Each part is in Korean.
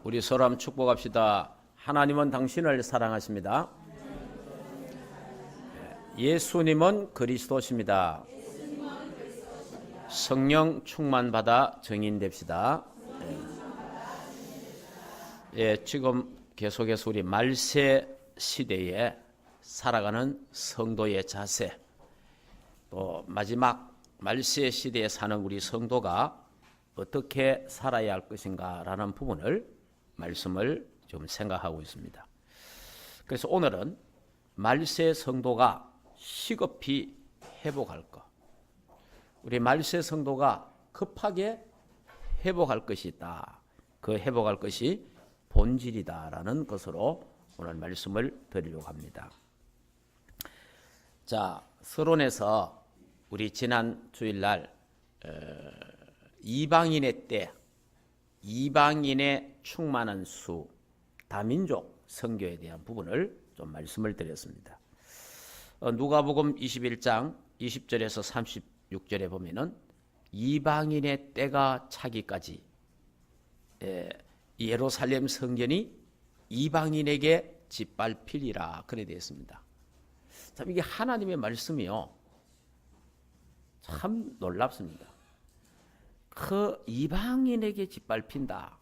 우리 서로 한번 축복합시다. 하나님은 당신을 사랑하십니다. 예수님은 그리스도십니다. 성령 충만받아 증인됩시다. 지금 계속해서 우리 말세 시대에 살아가는 성도의 자세, 또 마지막 말세 시대에 사는 우리 성도가 어떻게 살아야 할 것인가라는 부분을 말씀을 좀 생각하고 있습니다. 그래서 오늘은 말세 성도가 시급히 회복할 것, 우리 말세 성도가 급하게 회복할 것이 있다. 그 회복할 것이 본질이다라는 것으로 오늘 말씀을 드리려고 합니다. 자, 서론에서 우리 지난 주일날 이방인의 때, 이방인의 충만한 수, 다민족 선교에 대한 부분을 좀 말씀을 드렸습니다. 누가복음 21장 20절에서 36절에 보면은 이방인의 때가 차기까지 예루살렘 성전이 이방인에게 짓밟히리라 그래 되어 있습니다. 참 이게 하나님의 말씀이요, 참 놀랍습니다. 그 이방인에게 짓밟힌다.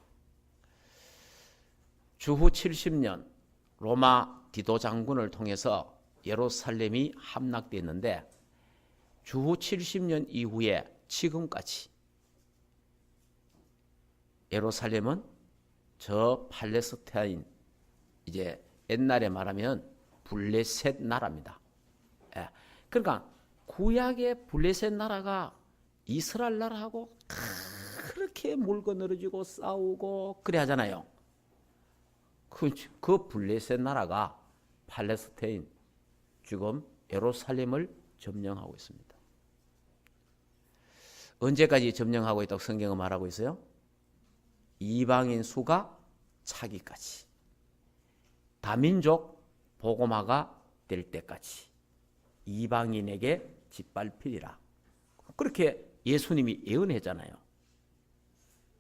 주후 70년 로마 디도 장군을 통해서 예루살렘이 함락됐는데 주후 70년 이후에 지금까지 예루살렘은 저 팔레스타인, 이제 옛날에 말하면 블레셋 나라입니다. 그러니까 구약의 블레셋 나라가 이스라엘 나라하고 그렇게 물고 늘어지고 싸우고 그래 하잖아요. 그 블레셋 나라가 팔레스타인, 지금 예루살렘을 점령하고 있습니다. 언제까지 점령하고 있다고 성경은 말하고 있어요? 이방인 수가 차기까지, 다민족 복음화가 될 때까지 이방인에게 짓밟히리라. 그렇게 예수님이 예언했잖아요.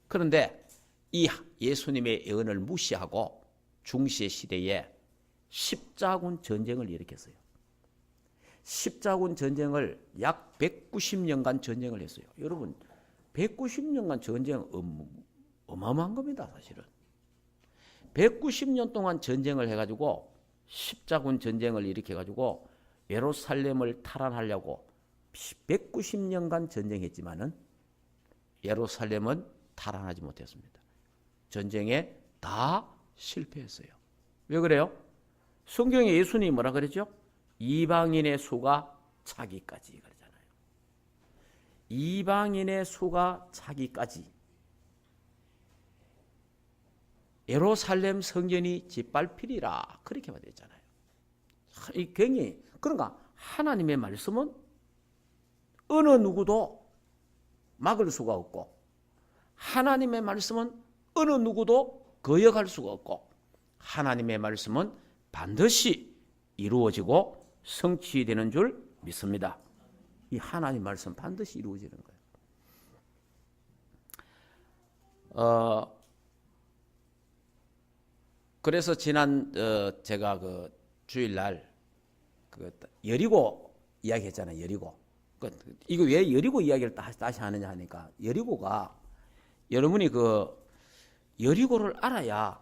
그런데 이 예수님의 예언을 무시하고 중세 시대에 십자군 전쟁을 일으켰어요. 십자군 전쟁을 약 190년간 전쟁을 했어요. 여러분, 190년간 전쟁 어마어마한 겁니다, 사실은. 190년 동안 전쟁을 해가지고 십자군 전쟁을 일으켜가지고 예루살렘을 탈환하려고 190년간 전쟁했지만은 예루살렘은 탈환하지 못했습니다. 전쟁에 다 실패했어요. 왜 그래요? 성경에 예수님이 뭐라 그랬죠? 이방인의 수가 차기까지 그러잖아요. 이방인의 수가 차기까지 예루살렘 성전이 짓밟히리라 그렇게 말했잖아요. 이 굉장히, 그러니까 하나님의 말씀은 어느 누구도 막을 수가 없고, 하나님의 말씀은 어느 누구도 거역할 수가 없고, 하나님의 말씀은 반드시 이루어지고 성취되는 줄 믿습니다. 이 하나님 말씀 반드시 이루어지는 거예요. 그래서 지난 제가 그 주일날 그 여리고 이야기했잖아요. 여리고. 이거 왜 여리고 이야기를 다시 하느냐 하니까, 여리고가, 여러분이 그 여리고를 알아야,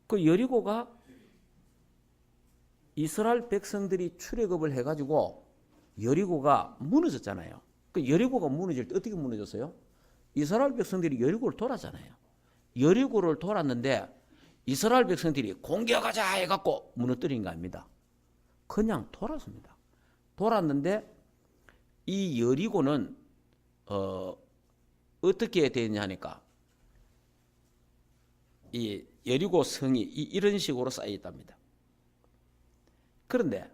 그 여리고가 이스라엘 백성들이 출애굽을 해가지고 여리고가 무너졌잖아요. 그 여리고가 무너질 때 어떻게 무너졌어요? 이스라엘 백성들이 여리고를 돌았잖아요. 여리고를 돌았는데 이스라엘 백성들이 공격하자 해갖고 무너뜨린 거 아닙니다. 그냥 돌았습니다. 돌았는데 이 여리고는 어떻게 되냐 하니까, 이 여리고 성이 이런 식으로 쌓여 있답니다. 그런데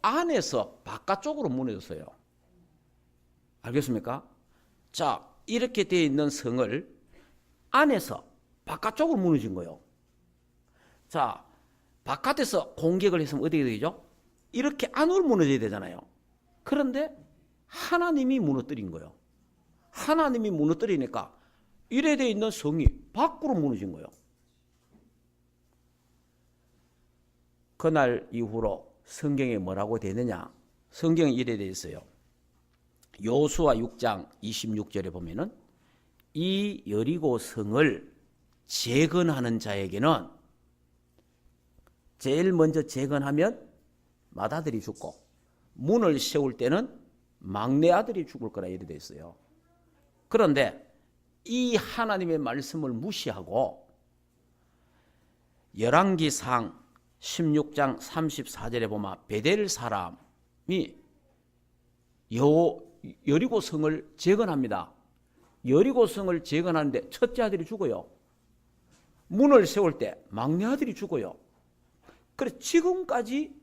안에서 바깥쪽으로 무너졌어요. 알겠습니까? 자, 이렇게 되어 있는 성을 안에서 바깥쪽으로 무너진 거예요. 자, 바깥에서 공격을 했으면 어떻게 되죠? 이렇게 안으로 무너져야 되잖아요. 그런데 하나님이 무너뜨린 거예요. 하나님이 무너뜨리니까 이래 돼 있는 성이 밖으로 무너진 거예요. 그날 이후로 성경에 뭐라고 되느냐? 성경에 이래 돼 있어요. 여호수아 6장 26절에 보면은 이 여리고 성을 재건하는 자에게는 제일 먼저 재건하면 맏아들이 죽고 문을 세울 때는 막내 아들이 죽을 거라 이래 돼 있어요. 그런데 이 하나님의 말씀을 무시하고 열왕기상 16장 34절에 보면 베델 사람이 여리고 성을 재건합니다. 여리고 성을 재건하는데 첫째 아들이 죽어요. 문을 세울 때 막내 아들이 죽어요. 그래서 지금까지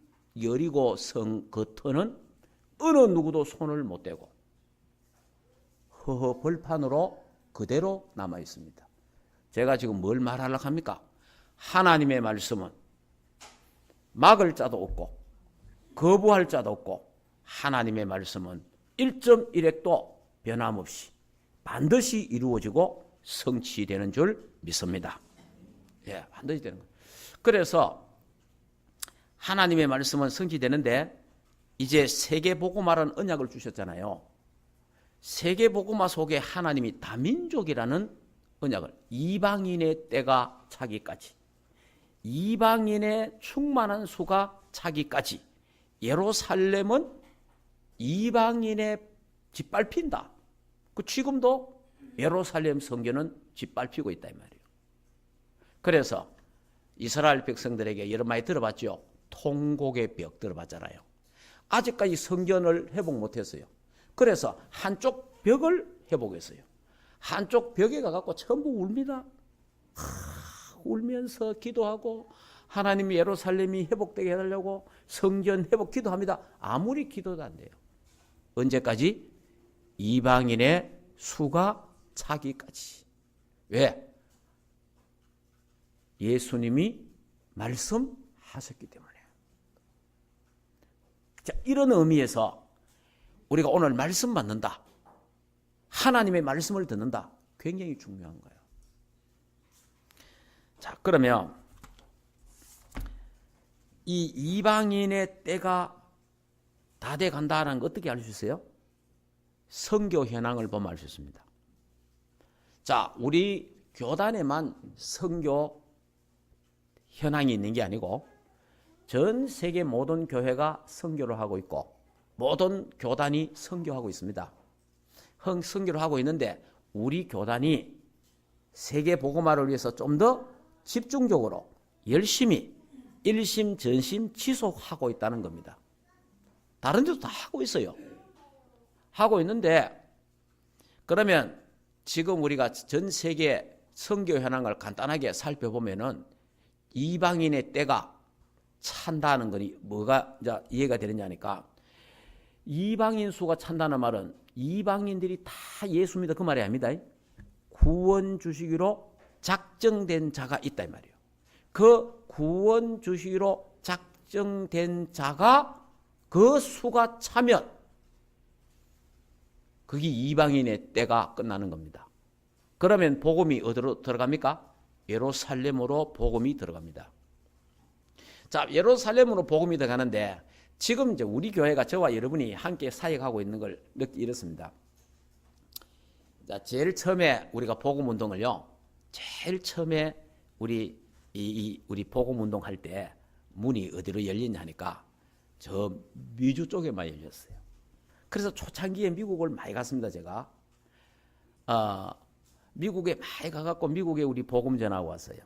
여리고 성 그 터는 어느 누구도 손을 못 대고 허허 벌판으로 그대로 남아 있습니다. 제가 지금 뭘 말하려고 합니까? 하나님의 말씀은 막을 자도 없고 거부할 자도 없고 하나님의 말씀은 1.1핵도 변함없이 반드시 이루어지고 성취되는 줄 믿습니다. 예, 반드시 되는 거예요. 그래서 하나님의 말씀은 성취되는데 이제 세계복음화라는 언약을 주셨잖아요. 세계복음화 속에 하나님이 다민족이라는 언약을 이방인의 때가 차기까지 이방인의 충만한 수가 차기까지 예루살렘은 이방인의 짓밟힌다. 지금도 예루살렘 성전은 짓밟히고 있다 이 말이에요. 그래서 이스라엘 백성들에게 여러 많이 들어봤죠. 통곡의 벽 들어봤잖아요. 아직까지 성전을 회복 못했어요. 그래서 한쪽 벽을 회복했어요. 한쪽 벽에 가갖고 전부 웁니다. 울면서 기도하고 하나님이 예루살렘이 회복되게 해달라고 성전 회복 기도합니다. 아무리 기도도 안 돼요. 언제까지? 이방인의 수가 차기까지. 왜? 예수님이 말씀하셨기 때문에. 자, 이런 의미에서 우리가 오늘 말씀 받는다. 하나님의 말씀을 듣는다. 굉장히 중요한 거예요. 자, 그러면 이 이방인의 때가 다 돼 간다는 거 어떻게 알 수 있어요? 선교 현황을 보면 알 수 있습니다. 자, 우리 교단에만 선교 현황이 있는 게 아니고 전 세계 모든 교회가 선교를 하고 있고 모든 교단이 선교하고 있습니다. 선교를 하고 있는데 우리 교단이 세계 복음화를 위해서 좀 더 집중적으로 열심히 일심 전심 지속하고 있다는 겁니다. 다른 데도 다 하고 있어요. 하고 있는데 그러면 지금 우리가 전 세계 선교 현황을 간단하게 살펴보면은 이방인의 때가 찬다는 거니 뭐가 이제 이해가 되느냐니까 이방인 수가 찬다는 말은 이방인들이 다 예수 믿어 그 말이 아닙니다. 구원 주시기로 작정된 자가 있다 이 말이에요. 그 구원 주시기로 작정된 자가 그 수가 차면 그게 이방인의 때가 끝나는 겁니다. 그러면 복음이 어디로 들어갑니까? 예루살렘으로 복음이 들어갑니다. 자, 예루살렘으로 복음이 들어가는데 지금 이제 우리 교회가 저와 여러분이 함께 사역하고 있는 걸 느끼 이렇습니다. 자, 제일 처음에 우리가 복음 운동을요. 제일 처음에 우리 복음 운동 할 때 문이 어디로 열리냐 하니까 저 미주 쪽에만 열렸어요. 그래서 초창기에 미국을 많이 갔습니다, 제가. 미국에 많이 가갖고 미국에 우리 복음 전하고 왔어요.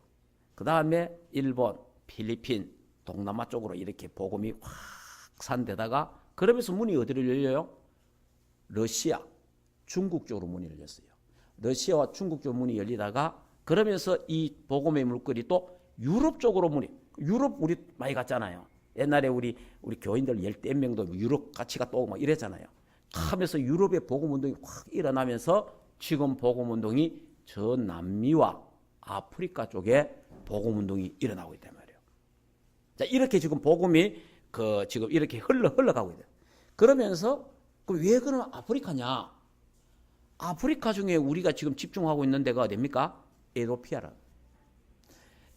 그 다음에 일본, 필리핀, 동남아 쪽으로 이렇게 복음이 확 산데다가 그러면서 문이 어디로 열려요? 러시아, 중국 쪽으로 문이 열렸어요. 러시아와 중국 쪽으로 문이 열리다가 그러면서 이 복음의 물꼬리 또 유럽 쪽으로 문이 유럽 우리 많이 갔잖아요. 옛날에 우리 교인들 10명도 유럽 같이 갔다 오고 막 이랬잖아요. 하면서 유럽의 복음 운동이 확 일어나면서 지금 복음 운동이 저 남미와 아프리카 쪽에 복음 운동이 일어나고 있단 말이에요. 자, 이렇게 지금 복음이 지금 이렇게 흘러가고 있어요. 그러면서 왜 그러면 아프리카냐? 아프리카 중에 우리가 지금 집중하고 있는 데가 어디입니까? 에티오피아라.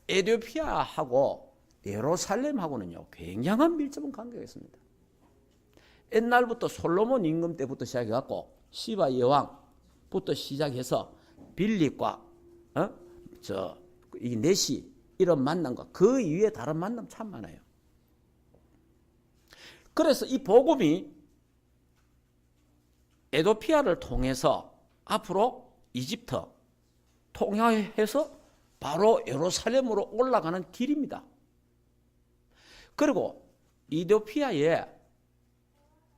에티오피아하고 예루살렘하고는요 굉장한 밀접한 관계가 있습니다. 옛날부터 솔로몬 임금 때부터 시작해갖고 시바 여왕부터 시작해서 빌립과 이 넷이 이런 만남과 그 이외에 다른 만남 참 많아요. 그래서 이 복음이 에티오피아를 통해서 앞으로 이집트 통하여서 바로 예루살렘으로 올라가는 길입니다. 그리고 에티오피아에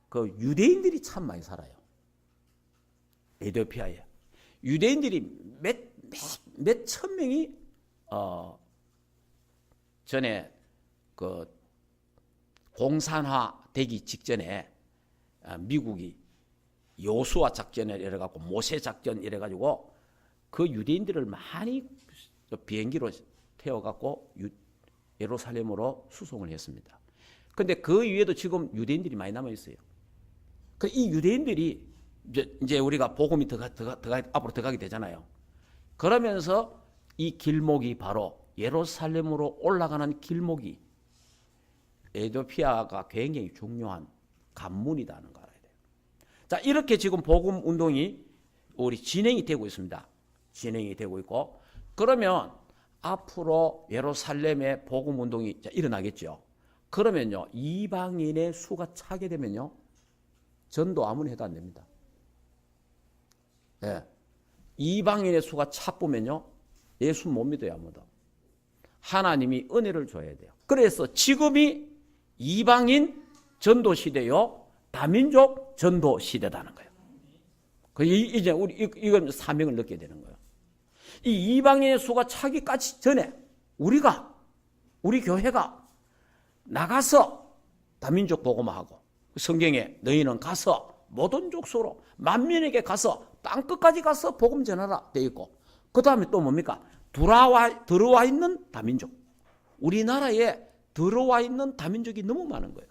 그 유대인들이 참 많이 살아요. 에티오피아에 유대인들이 몇 천 명이 전에 그 공산화 되기 직전에 미국이 요수아 작전을 이래갖고 모세 작전 이래가지고 그 유대인들을 많이 비행기로 태워갖고 예루살렘으로 수송을 했습니다. 근데 그 위에도 지금 유대인들이 많이 남아 있어요. 이 유대인들이 이제 우리가 복음이 앞으로 들어가게 되잖아요. 그러면서 이 길목이 바로 예루살렘으로 올라가는 길목이 에티오피아가 굉장히 중요한 관문이다는 거 알아야 돼요. 자, 이렇게 지금 복음 운동이 우리 진행이 되고 있습니다. 진행이 되고 있고, 그러면 앞으로 예루살렘의 복음 운동이 일어나겠죠. 그러면요, 이방인의 수가 차게 되면요, 전도 아무리 해도 안 됩니다. 네. 이방인의 수가 차쁘면요, 예수 못 믿어요, 아무도. 하나님이 은혜를 줘야 돼요. 그래서 지금이 이방인 전도 시대요, 다민족 전도 시대다는 거예요. 이제 우리 이건 사명을 느끼게 되는 거예요. 이 이방인의 수가 차기까지 전에 우리 교회가 나가서 다민족 복음화하고 성경에 너희는 가서 모든 족속으로 만민에게 가서 땅끝까지 가서 복음 전하라 되어 있고, 그 다음에 또 뭡니까? 들어와 있는 다민족. 우리나라에 들어와 있는 다민족이 너무 많은 거예요.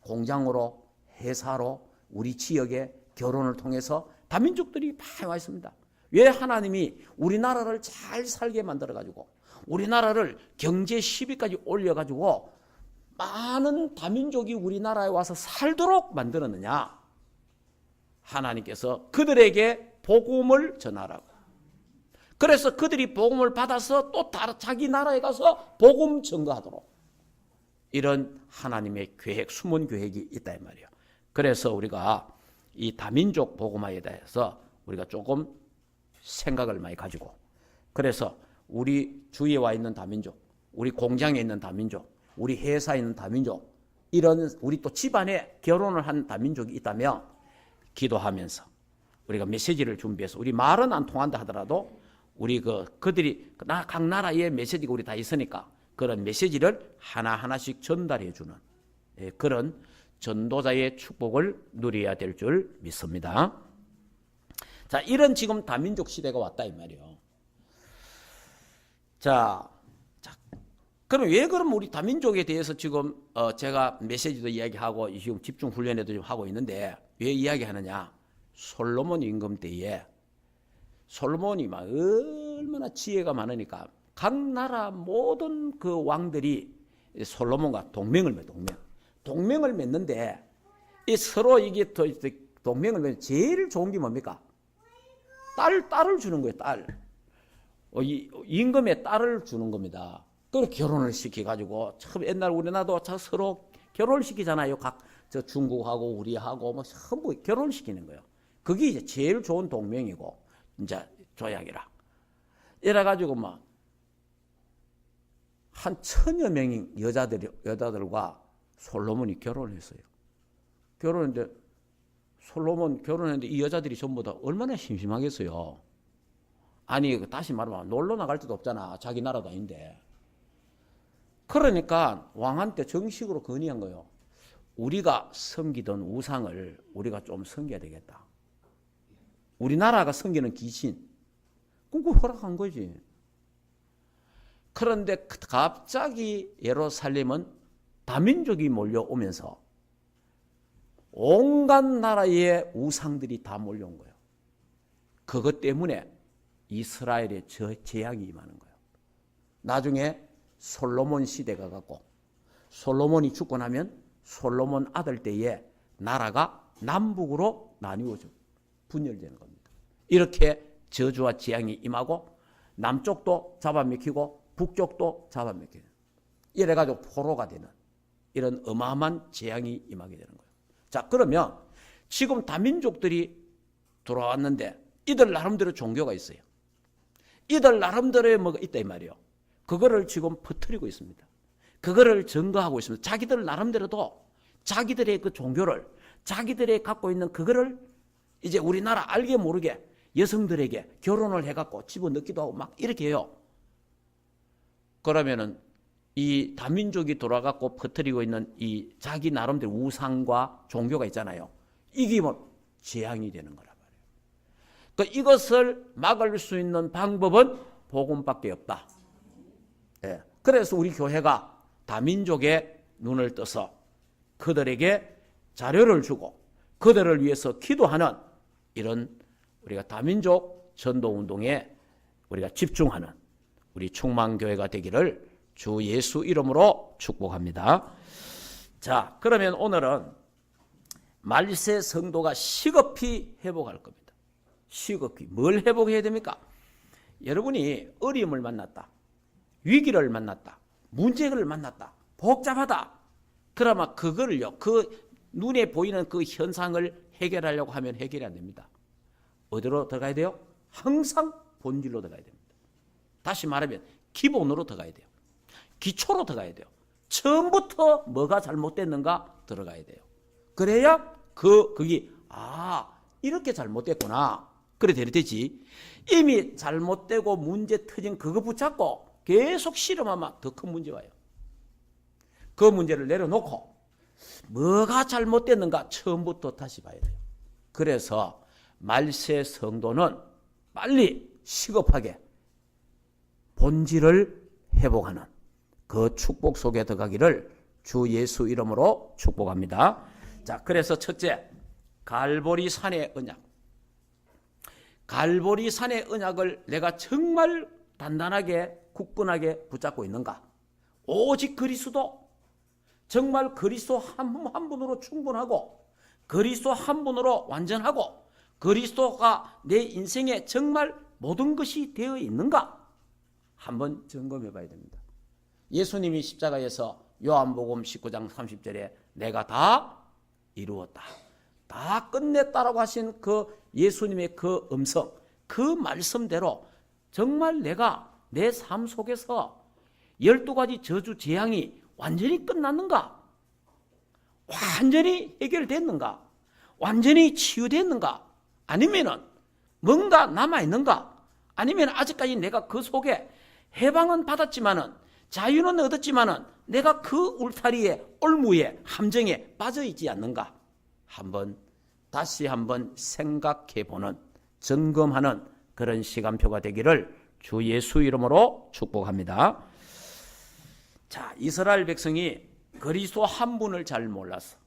공장으로, 회사로, 우리 지역에 결혼을 통해서 다민족들이 많이 와 있습니다. 왜 하나님이 우리나라를 잘 살게 만들어가지고 우리나라를 경제 10위까지 올려가지고 많은 다민족이 우리나라에 와서 살도록 만들었느냐? 하나님께서 그들에게 복음을 전하라고. 그래서 그들이 복음을 받아서 또 자기 나라에 가서 복음 전가하도록, 이런 하나님의 계획, 숨은 계획이 있다 이 말이에요. 그래서 우리가 이 다민족 복음화에 대해서 우리가 조금 생각을 많이 가지고, 그래서 우리 주위에 와 있는 다민족, 우리 공장에 있는 다민족, 우리 회사에 있는 다민족, 이런 우리 또 집안에 결혼을 한 다민족이 있다면 기도하면서 우리가 메시지를 준비해서, 우리 말은 안 통한다 하더라도 우리 그들이 각 나라의 메시지가 우리 다 있으니까 그런 메시지를 하나하나씩 전달해 주는 그런 전도자의 축복을 누려야 될 줄 믿습니다. 자, 이런 지금 다민족 시대가 왔다 이 말이에요. 자, 그럼 왜 그럼 우리 다민족에 대해서 지금 제가 메시지도 이야기하고 지금 집중 훈련에도 좀 하고 있는데 왜 이야기하느냐? 솔로몬 임금 때에 솔로몬이 막 얼마나 지혜가 많으니까 각 나라 모든 그 왕들이 솔로몬과 동맹을 맺는데, 이 서로 이게 동맹을 맺는 제일 좋은 게 뭡니까? 딸을 주는 거예요. 딸. 임금의 딸을 주는 겁니다. 그리고 결혼을 시켜가지고, 참 옛날 우리나라도 서로 결혼을 시키잖아요. 저 중국하고 우리하고 뭐 전부 결혼을 시키는 거예요. 그게 이제 제일 좋은 동맹이고, 이제 조약이라. 이래가지고 막 한 1000여 명의 여자들과 솔로몬이 결혼을 했어요. 결혼했는데 솔로몬 결혼했는데 이 여자들이 전부 다 얼마나 심심하겠어요. 아니, 다시 말하면 놀러 나갈 데도 없잖아. 자기 나라도 아닌데. 그러니까 왕한테 정식으로 건의한 거예요. 우리가 섬기던 우상을 우리가 좀 섬겨야 되겠다. 우리나라가 섬기는 귀신, 그거 허락한 거지. 그런데 갑자기 예루살렘은 다민족이 몰려오면서 온갖 나라의 우상들이 다 몰려온 거예요. 그것 때문에 이스라엘에 재앙이 임하는 거예요. 나중에 솔로몬 시대가 갔고 솔로몬이 죽고 나면 솔로몬 아들 때에 나라가 남북으로 나뉘어져 분열되는 겁니다. 이렇게 저주와 재앙이 임하고 남쪽도 잡아먹히고 북쪽도 잡아먹히는, 이래가지고 포로가 되는 이런 어마어마한 재앙이 임하게 되는 거예요. 자, 그러면 지금 다민족들이 돌아왔는데 이들 나름대로 종교가 있어요. 이들 나름대로의 뭐가 있다 이 말이에요. 그거를 지금 퍼뜨리고 있습니다. 그거를 증거하고 있습니다. 자기들 나름대로도 자기들의 그 종교를, 자기들의 갖고 있는 그거를 이제 우리나라 알게 모르게 여성들에게 결혼을 해갖고 집어넣기도 하고 막 이렇게 해요. 그러면은 이 다민족이 돌아갖고 퍼뜨리고 있는 이 자기 나름대로 우상과 종교가 있잖아요. 이게 뭐 재앙이 되는 거란 말이에요. 그러니까 이것을 막을 수 있는 방법은 복음밖에 없다. 예. 그래서 우리 교회가 다민족의 눈을 떠서 그들에게 자료를 주고 그들을 위해서 기도하는 이런 우리가 다민족 전도운동에 우리가 집중하는 우리 충만교회가 되기를 주 예수 이름으로 축복합니다. 자, 그러면 오늘은 말세 성도가 시급히 회복할 겁니다. 시급히. 뭘 회복해야 됩니까? 여러분이 어려움을 만났다. 위기를 만났다. 문제를 만났다. 복잡하다. 그러면 그거를요, 그 눈에 보이는 그 현상을 해결하려고 하면 해결이 안 됩니다. 어디로 들어가야 돼요? 항상 본질로 들어가야 됩니다. 다시 말하면 기본으로 들어가야 돼요. 기초로 들어가야 돼요. 처음부터 뭐가 잘못됐는가 들어가야 돼요. 그래야 그게 이렇게 잘못됐구나. 그래 되지. 이미 잘못되고 문제 터진 그거 붙잡고 계속 실험하면 더 큰 문제 와요. 그 문제를 내려놓고 뭐가 잘못됐는가 처음부터 다시 봐야 돼요. 그래서 말세 성도는 빨리 시급하게 본질을 회복하는 그 축복 속에 들어가기를 주 예수 이름으로 축복합니다. 자, 그래서 첫째, 갈보리 산의 언약. 갈보리 산의 언약을 내가 정말 단단하게 굳건하게 붙잡고 있는가? 오직 그리스도, 정말 그리스도 한 분으로 충분하고 그리스도 한 분으로 완전하고 그리스도가 내 인생에 정말 모든 것이 되어 있는가? 한번 점검해 봐야 됩니다. 예수님이 십자가에서 요한복음 19장 30절에 내가 다 이루었다, 다 끝냈다라고 하신 그 예수님의 그 음성, 그 말씀대로 정말 내가 내 삶 속에서 12가지 저주 재앙이 완전히 끝났는가? 완전히 해결됐는가? 완전히 치유됐는가? 아니면은 뭔가 남아있는가? 아니면 아직까지 내가 그 속에 해방은 받았지만은 자유는 얻었지만은 내가 그 울타리에 올무에 함정에 빠져있지 않는가? 다시 한번 생각해보는, 점검하는 그런 시간표가 되기를 주 예수 이름으로 축복합니다. 자, 이스라엘 백성이 그리스도 한 분을 잘 몰라서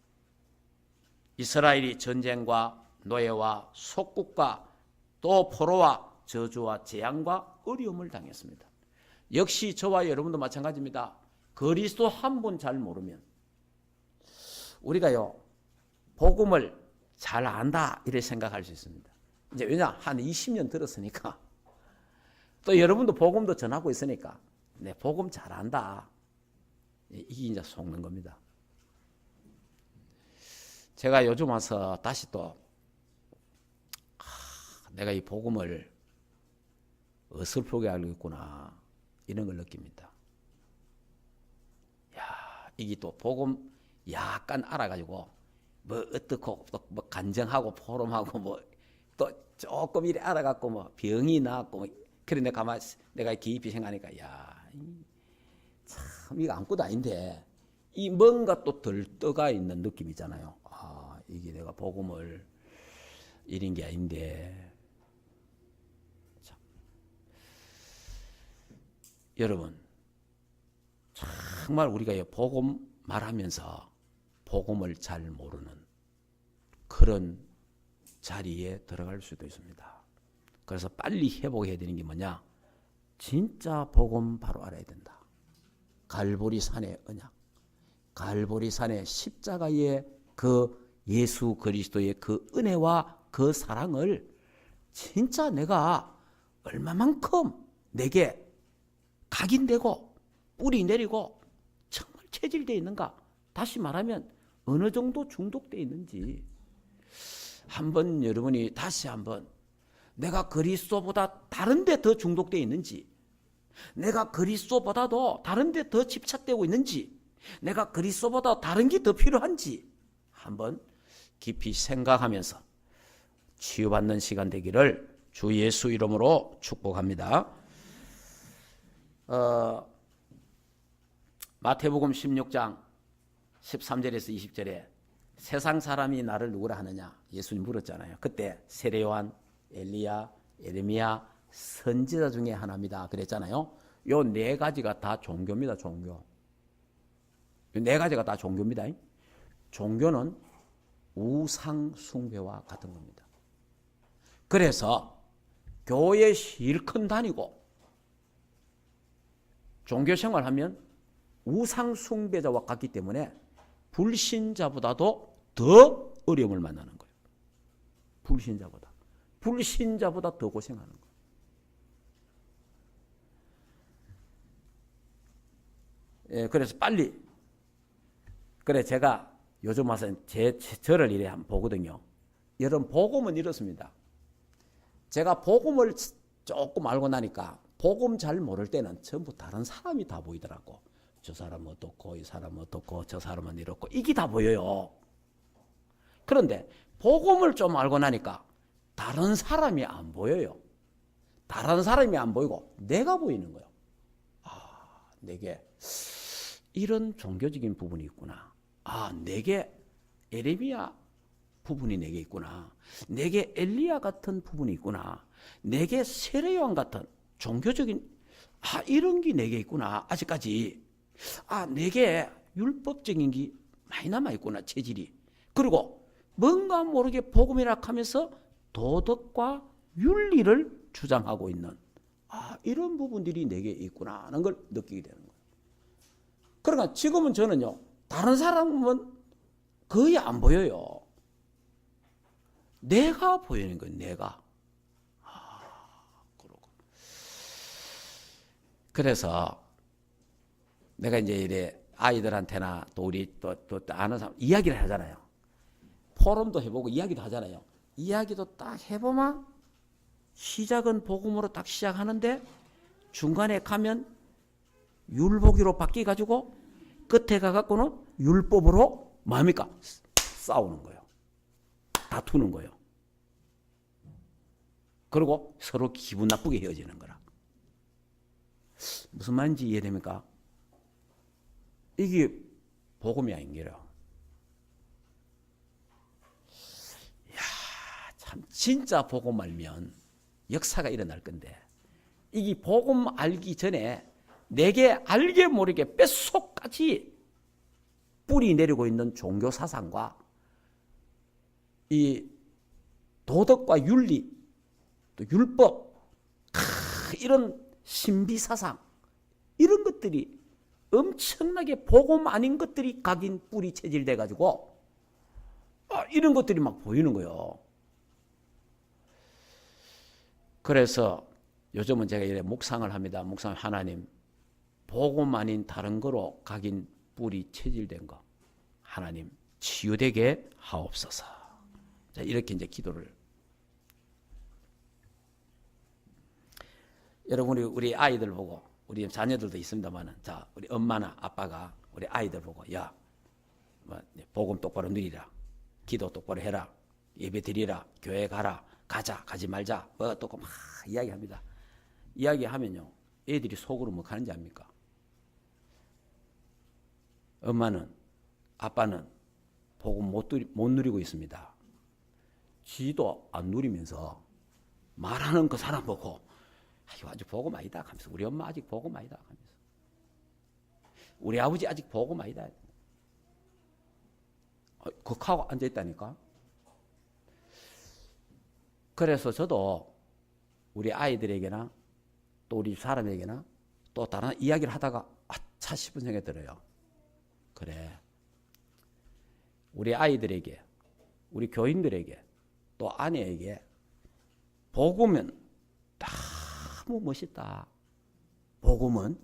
이스라엘이 전쟁과 노예와 속국과 또 포로와 저주와 재앙과 어려움을 당했습니다. 역시 저와 여러분도 마찬가지입니다. 그리스도 한 분 잘 모르면 우리가요 복음을 잘 안다 이렇게 생각할 수 있습니다. 이제 왜냐 한 20년 들었으니까 또 여러분도 복음도 전하고 있으니까 네, 복음 잘 안다. 이게 이제 속는 겁니다. 제가 요즘 와서 다시 또 내가 이 복음을 어설프게 알고 있구나 이런 걸 느낍니다. 야, 이게 또 복음 약간 알아가지고 뭐 어떻고 뭐 간증하고 포럼하고 뭐 또 조금 이래 알아갖고 뭐 병이 나고 뭐 그래 내가 깊이 생각하니까 야, 참 이거 아무것도 아닌데 이 뭔가 또 들떠가 있는 느낌이잖아요. 이게 내가 복음을 이런 게 아닌데. 참. 여러분 정말 우리가 복음 말하면서 복음을 잘 모르는 그런 자리에 들어갈 수도 있습니다. 그래서 빨리 회복해야 되는 게 뭐냐? 진짜 복음 바로 알아야 된다. 갈보리 산의 언약, 갈보리 산의 십자가의 그 예수 그리스도의 그 은혜와 그 사랑을 진짜 내가 얼마만큼 내게 각인되고 뿌리 내리고 정말 체질되어 있는가? 다시 말하면 어느 정도 중독되어 있는지 한번 여러분이 다시 한번 내가 그리스도보다 다른 데 더 중독되어 있는지, 내가 그리스도보다도 다른 데 더 집착되고 있는지, 내가 그리스도보다 다른 게 더 필요한지 한번 깊이 생각하면서 치유받는 시간 되기를 주 예수 이름으로 축복합니다. 마태복음 16장 13절에서 20절에 세상 사람이 나를 누구라 하느냐 예수님 물었잖아요. 그때 세례요한, 엘리야, 예레미야 선지자 중에 하나입니다 그랬잖아요. 요 네 가지가 다 종교입니다. 종교. 요 네 가지가 다 종교입니다. 종교는 우상 숭배와 같은 겁니다. 그래서 교회 실컷 다니고 종교 생활하면 우상 숭배자와 같기 때문에 불신자보다도 더 어려움을 만나는 거예요. 불신자보다 더 고생하는 거예요. 예, 그래서 빨리 그래 제가 요즘 와서 저를 이래 한번 보거든요. 여러분 복음은 이렇습니다. 제가 복음을 조금 알고 나니까 복음 잘 모를 때는 전부 다른 사람이 다 보이더라고. 저 사람은 어떻고 이 사람은 어떻고 저 사람은 이렇고 이게 다 보여요. 그런데 복음을 좀 알고 나니까 다른 사람이 안 보여요. 다른 사람이 안 보이고 내가 보이는 거예요. 아, 내게 이런 종교적인 부분이 있구나. 아, 내게 에레미야 부분이 내게 있구나. 내게 엘리야 같은 부분이 있구나. 내게 세례요한 같은 종교적인 이런 게 내게 있구나. 아직까지 내게 율법적인 게 많이 남아있구나. 체질이. 그리고 뭔가 모르게 복음이라 하면서 도덕과 윤리를 주장하고 있는 이런 부분들이 내게 있구나 하는 걸 느끼게 되는 거예요. 그러니까 지금은 저는요. 다른 사람은 거의 안 보여요. 내가 보이는 거예요. 내가. 그러고. 그래서 내가 이제 이래 아이들한테나 또 우리 또 아는 사람 이야기를 하잖아요. 포럼도 해보고 이야기도 하잖아요. 이야기도 딱 해보면 시작은 복음으로 딱 시작하는데 중간에 가면 율법으로 바뀌어가지고 끝에 가갖고는 율법으로 뭡니까? 싸우는 거예요. 다투는 거예요. 그리고 서로 기분 나쁘게 헤어지는 거라. 무슨 말인지 이해됩니까? 이게 복음이 아닌게요. 참 진짜 복음 알면 역사가 일어날 건데 이게 복음 알기 전에 내게 알게 모르게 뼛속까지 뿌리 내리고 있는 종교 사상과 이 도덕과 윤리 또 율법 이런 신비 사상 이런 것들이 엄청나게 복음 아닌 것들이 각인 뿌리 체질돼 가지고 이런 것들이 막 보이는 거예요. 그래서 요즘은 제가 이래 묵상을 합니다. 묵상 하나님 복음 아닌 다른 거로 각인 뿌리 체질된 거 하나님 치유되게 하옵소서. 자, 이렇게 이제 기도를. 여러분 우리 아이들 보고 우리 자녀들도 있습니다만은 자 우리 엄마나 아빠가 우리 아이들 보고 야 복음 똑바로 누리라 기도 똑바로 해라 예배 드리라 교회 가라 가자 가지 말자 뭐 또 막 이야기합니다. 이야기하면요 애들이 속으로 뭐 하는지 압니까? 엄마는 아빠는 복음 못 누리고 있습니다. 지도 안 누리면서 말하는 그 사람 보고 이거 아직 복음 아니다 하면서 우리 엄마 아직 복음 아니다 하면서 우리 아버지 아직 복음 아니다 극하고 앉아있다니까. 그래서 저도 우리 아이들에게나 또 우리 사람에게나 또 다른 이야기를 하다가 아차 싶은 생각이 들어요. 그래, 우리 아이들에게, 우리 교인들에게, 또 아내에게 복음은 너무 멋있다. 복음은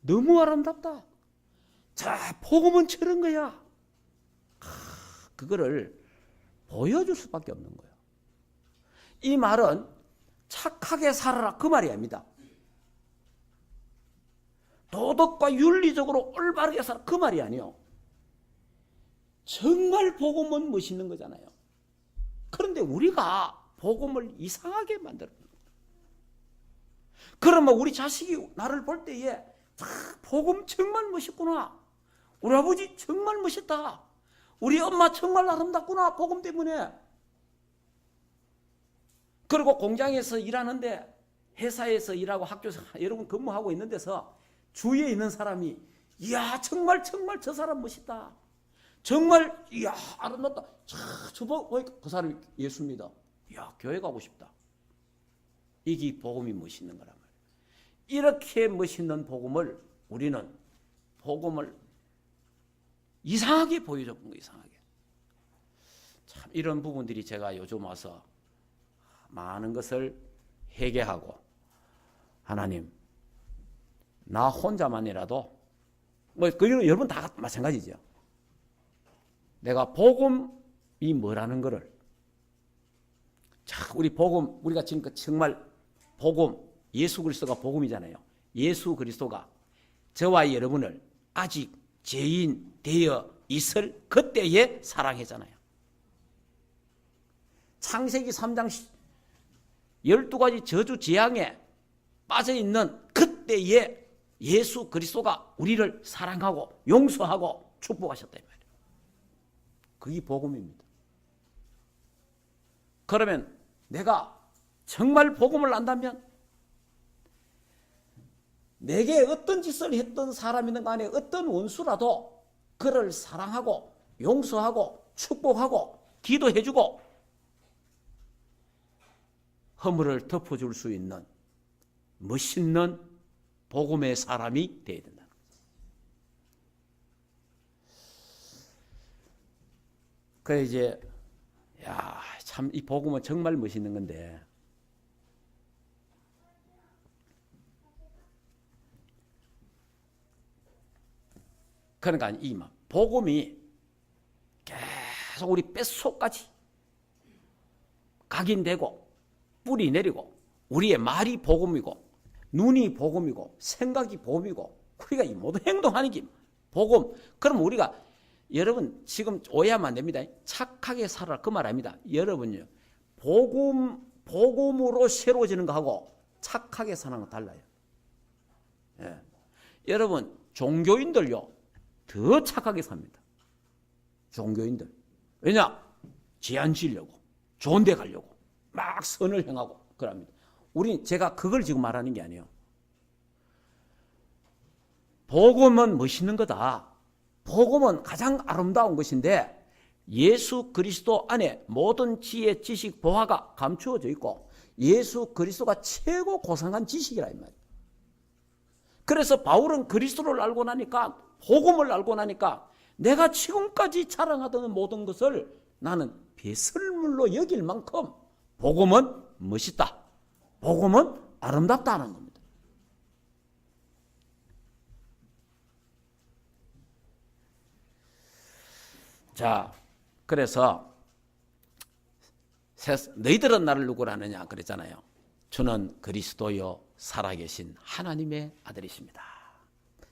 너무 아름답다. 자, 복음은 저런 거야. 그거를 보여줄 수밖에 없는 거예요. 이 말은 착하게 살아라 그 말이 아닙니다. 도덕과 윤리적으로 올바르게 살아 그 말이 아니요. 정말 복음은 멋있는 거잖아요. 그런데 우리가 복음을 이상하게 만들어. 그러면 우리 자식이 나를 볼 때에 복음 정말 멋있구나. 우리 아버지 정말 멋있다. 우리 엄마 정말 아름답구나. 복음 때문에. 그리고 공장에서 일하는데 회사에서 일하고 학교에서 여러분 근무하고 있는 데서 주위에 있는 사람이 이야 정말 저 사람 멋있다. 정말 이야 아름답다. 그 사람이 예수 믿어. 이야 교회 가고 싶다. 이게 복음이 멋있는 거란 말이에요. 이렇게 멋있는 복음을 우리는 복음을 이상하게 보여줬던 거예요. 이상하게. 참 이런 부분들이 제가 요즘 와서 많은 것을 회개하고 하나님 나 혼자만이라도 여러분 다 마찬가지죠. 내가 복음이 뭐라는 거를 자 우리 복음 우리가 지금 정말 복음 예수 그리스도가 복음이잖아요. 예수 그리스도가 저와 여러분을 아직 죄인 되어 있을 그때에 사랑했잖아요. 창세기 3장 12가지 저주 재앙에 빠져있는 그때에 예수 그리스도가 우리를 사랑하고 용서하고 축복하셨다 이 말이에요. 그게 복음입니다. 그러면 내가 정말 복음을 안다면 내게 어떤 짓을 했던 사람이든 간에 어떤 원수라도 그를 사랑하고 용서하고 축복하고 기도해주고 허물을 덮어줄 수 있는 멋있는 복음의 사람이 되어야 된다. 그래 이제 참 이 복음은 정말 멋있는 건데 그러니까 이 복음이 계속 우리 뼛속까지 각인되고 뿌리 내리고 우리의 말이 복음이고 눈이 복음이고 생각이 복음이고 우리가 이 모든 행동하는 게 복음. 그럼 우리가 여러분 지금 오해하면 안 됩니다. 착하게 살아라 그 말 아닙니다. 여러분요 복음으로 새로워지는 거하고 착하게 사는 거 달라요. 예. 여러분 종교인들요 더 착하게 삽니다. 종교인들. 왜냐? 죄 안 지으려고 좋은 데 가려고 막 선을 행하고 그럽니다. 제가 그걸 지금 말하는 게 아니에요. 복음은 멋있는 거다. 복음은 가장 아름다운 것인데 예수 그리스도 안에 모든 지혜, 지식, 보화가 감추어져 있고 예수 그리스도가 최고 고상한 지식이라 이 말이에요. 그래서 바울은 그리스도를 알고 나니까 복음을 알고 나니까 내가 지금까지 자랑하던 모든 것을 나는 배설물로 여길 만큼 복음은 멋있다. 복음은 아름답다는 겁니다. 자, 그래서 너희들은 나를 누구라 하느냐 그랬잖아요. 주는 그리스도요 살아계신 하나님의 아들이십니다.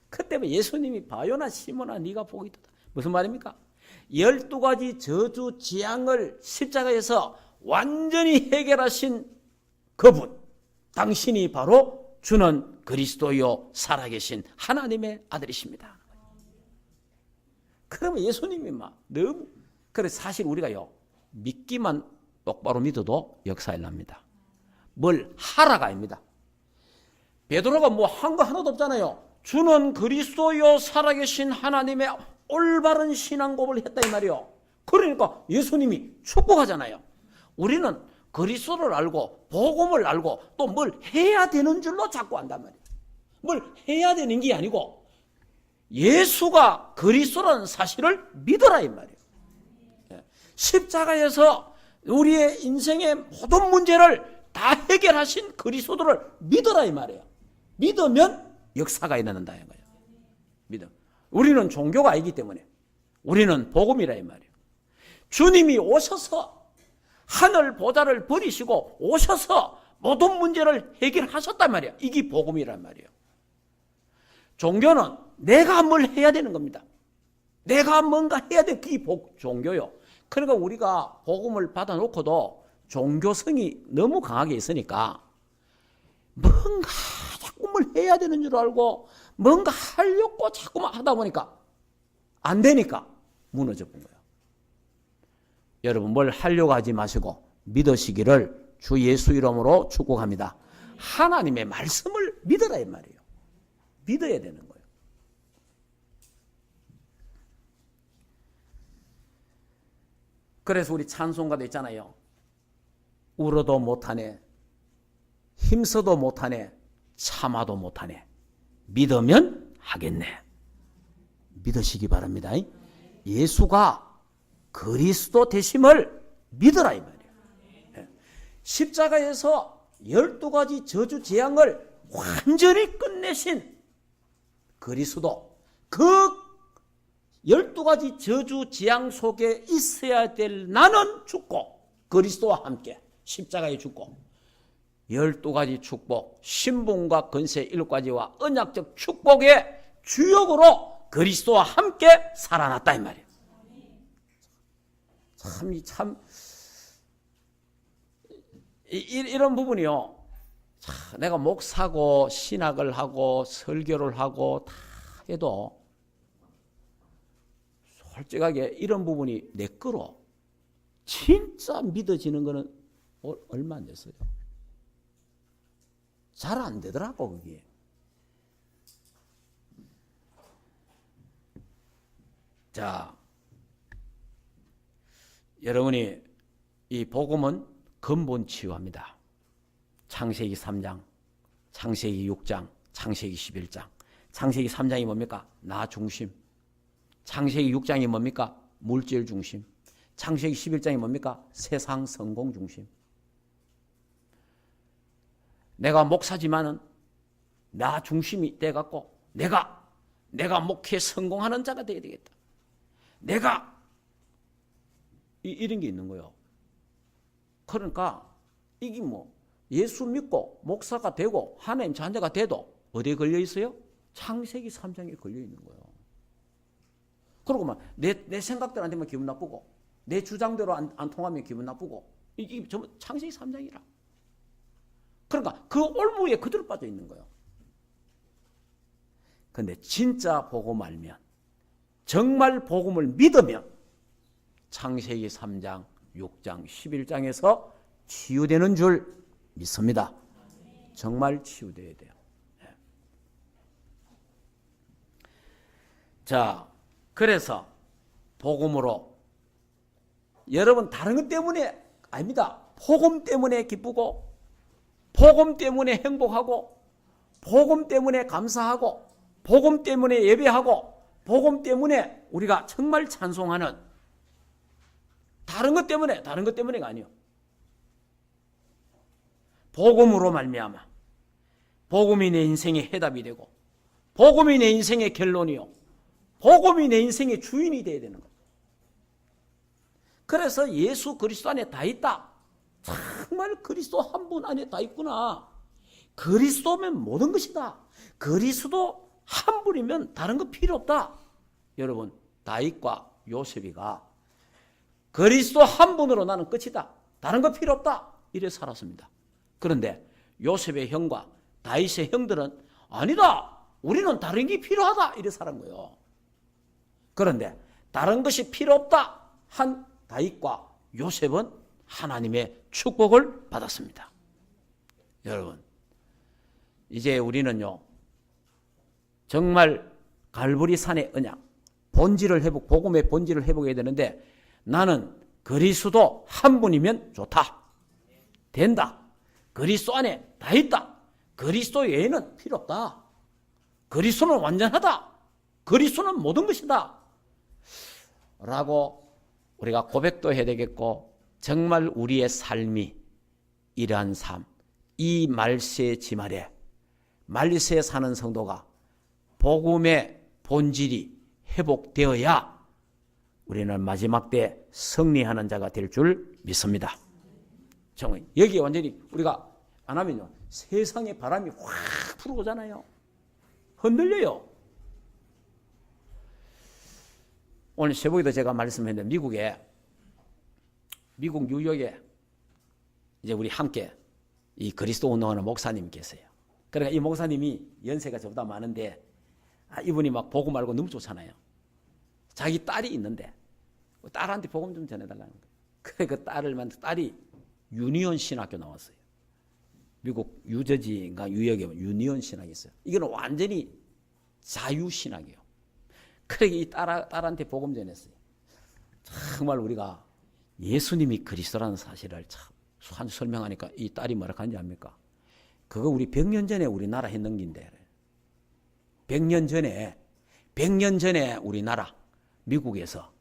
그때 예수님이 바요나 시몬아 네가 복이 있다. 무슨 말입니까? 12가지 저주 재앙을 십자가에서 완전히 해결하신 그분, 당신이 바로 주는 그리스도요 살아계신 하나님의 아들이십니다. 그러면 예수님이 너무 그래서 사실 우리가요 믿기만 똑바로 믿어도 역사일납니다. 뭘 하라가 아닙니다. 베드로가 한 거 하나도 없잖아요. 주는 그리스도요 살아계신 하나님의 올바른 신앙 고백을 했다 이 말이요. 그러니까 예수님이 축복하잖아요. 우리는 그리스도를 알고 복음을 알고 또 뭘 해야 되는 줄로 자꾸 안단 말이에요. 뭘 해야 되는 게 아니고 예수가 그리스도라는 사실을 믿어라 이 말이에요. 십자가에서 우리의 인생의 모든 문제를 다 해결하신 그리스도를 믿어라 이 말이에요. 믿으면 역사가 일어난다 이 거예요. 믿음. 우리는 종교가 아니기 때문에 우리는 복음이라 이 말이에요. 주님이 오셔서 하늘 보좌를 버리시고 오셔서 모든 문제를 해결하셨단 말이에요. 이게 복음이란 말이에요. 종교는 내가 뭘 해야 되는 겁니다. 내가 뭔가 해야 돼. 그게 종교요. 그러니까 우리가 복음을 받아놓고도 종교성이 너무 강하게 있으니까 뭔가 자꾸 뭘 해야 되는 줄 알고 뭔가 하려고 자꾸만 하다 보니까 안 되니까 무너져 본 거예요. 여러분 뭘 하려고 하지 마시고 믿으시기를 주 예수 이름으로 축복합니다. 하나님의 말씀을 믿으라 이 말이에요. 믿어야 되는 거예요. 그래서 우리 찬송가도 있잖아요. 울어도 못하네, 힘써도 못하네, 참아도 못하네, 믿으면 하겠네. 믿으시기 바랍니다. 예수가 그리스도 되심을 믿으라 이 말이에요. 십자가에서 12가지 저주 재앙을 완전히 끝내신 그리스도, 그 12가지 저주 재앙 속에 있어야 될 나는 죽고 그리스도와 함께 십자가에 죽고 12가지 축복, 신분과 권세 7가지와 언약적 축복의 주역으로 그리스도와 함께 살아났다 이 말이에요. 이런 부분이요. 내가 목사고 신학을 하고 설교를 하고 다 해도 솔직하게 이런 부분이 내 거로 진짜 믿어지는 거는 얼마 안 됐어요. 잘 안 되더라고 그게. 자, 여러분이 이 복음은 근본 치유합니다. 창세기 3장, 창세기 6장, 창세기 11장. 창세기 3장이 뭡니까? 나 중심. 창세기 6장이 뭡니까? 물질 중심. 창세기 11장이 뭡니까? 세상 성공 중심. 내가 목사지만은 나 중심이 돼갖고 내가 목회 성공하는 자가 되어야 되겠다. 내가 이런 게 있는 거예요. 그러니까 이게 뭐 예수 믿고 목사가 되고 하나님 자녀가 돼도 어디에 걸려 있어요? 창세기 3장에 걸려 있는 거예요. 그러고 막 내 생각대로 안 되면 기분 나쁘고 내 주장대로 안 통하면 기분 나쁘고 이게 전부 창세기 3장이라. 그러니까 그 올무에 그대로 빠져 있는 거예요. 근데 진짜 복음 알면, 정말 복음을 믿으면 창세기 3장, 6장, 11장에서 치유되는 줄 믿습니다. 정말 치유돼야 돼요. 자, 그래서 복음으로 여러분 다른 것 때문에 아닙니다. 복음 때문에 기쁘고 복음 때문에 행복하고 복음 때문에 감사하고 복음 때문에 예배하고 복음 때문에 우리가 정말 찬송하는, 다른 것 때문에가 아니에요. 복음으로 말미암아 복음이 내 인생의 해답이 되고 복음이 내 인생의 결론이요, 복음이 내 인생의 주인이 되어야 되는 거예요. 그래서 예수 그리스도 안에 다 있다. 정말 그리스도 한 분 안에 다 있구나. 그리스도면 모든 것이다. 그리스도 한 분이면 다른 거 필요 없다. 여러분, 다윗과 요셉이가 그리스도 한 분으로 나는 끝이다. 다른 거 필요 없다. 이래 살았습니다. 그런데 요셉의 형과 다윗의 형들은 아니다. 우리는 다른 게 필요하다. 이래 살은 거예요. 그런데 다른 것이 필요 없다 한 다윗과 요셉은 하나님의 축복을 받았습니다. 여러분, 이제 우리는요, 정말 갈보리산의 언약, 본질을 회복, 복음의 본질을 회복해야 되는데 나는 그리스도 한 분이면 좋다. 된다. 그리스도 안에 다 있다. 그리스도 외에는 필요 없다. 그리스도는 완전하다. 그리스도는 모든 것이다. 라고 우리가 고백도 해야 되겠고, 정말 우리의 삶이 이러한 삶, 이 말세의 지말에 말세에 사는 성도가 복음의 본질이 회복되어야 우리는 마지막 때 승리하는 자가 될 줄 믿습니다. 정말 여기에 완전히 우리가 안 하면요, 세상의 바람이 확 불어오잖아요. 흔들려요. 오늘 새벽에도 제가 말씀했는데, 미국 뉴욕에 이제 우리 함께 이 그리스도 운동하는 목사님이 계세요. 그러니까 이 목사님이 연세가 저보다 많은데, 이분이 막 복음 알고 너무 좋잖아요. 자기 딸이 있는데 딸한테 복음 좀 전해달라는 거예요. 그래 그 딸이 유니온 신학교 나왔어요. 미국 유저지인가 유역에 유니온 신학이 있어요. 이거는 완전히 자유신학이에요. 그래 이 딸한테 복음 전했어요. 정말 우리가 예수님이 그리스도라는 사실을 참 설명하니까 이 딸이 뭐라 하는지 압니까? 그거 우리 100년 전에 우리나라 했는 긴데, 100년 전에 우리나라 미국에서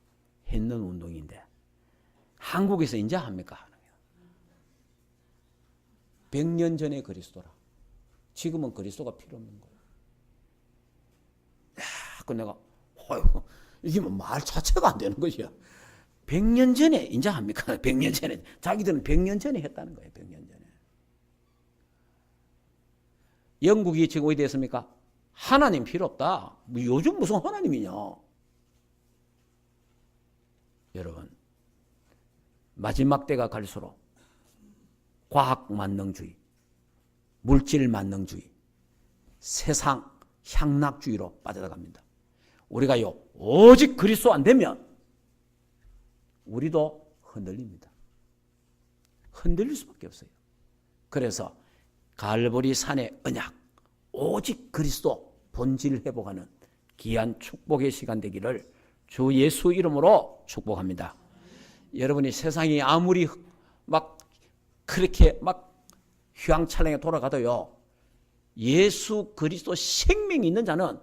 했는 운동인데 한국에서 인제 합니까? 100년 전에 그리스도라. 지금은 그리스도가 필요 없는 거예요. 그 내가 이게 뭐 말 자체가 안 되는 거죠. 100년 전에 인제 합니까? 100년 전에. 자기들은 100년 전에 했다는 거예요. 100년 전에. 영국이 지금 어디 됐습니까? 하나님 필요 없다. 뭐 요즘 무슨 하나님이냐. 여러분, 마지막 때가 갈수록 과학 만능주의, 물질 만능주의, 세상 향락주의로 빠져나갑니다. 우리가요, 오직 그리스도 안 되면 우리도 흔들립니다. 흔들릴 수밖에 없어요. 그래서 갈보리 산의 언약, 오직 그리스도 본질 회복하는 귀한 축복의 시간 되기를 주 예수 이름으로 축복합니다. 여러분이 세상이 아무리 막 그렇게 막 휘황찬란하게 돌아가도요, 예수 그리스도 생명이 있는 자는,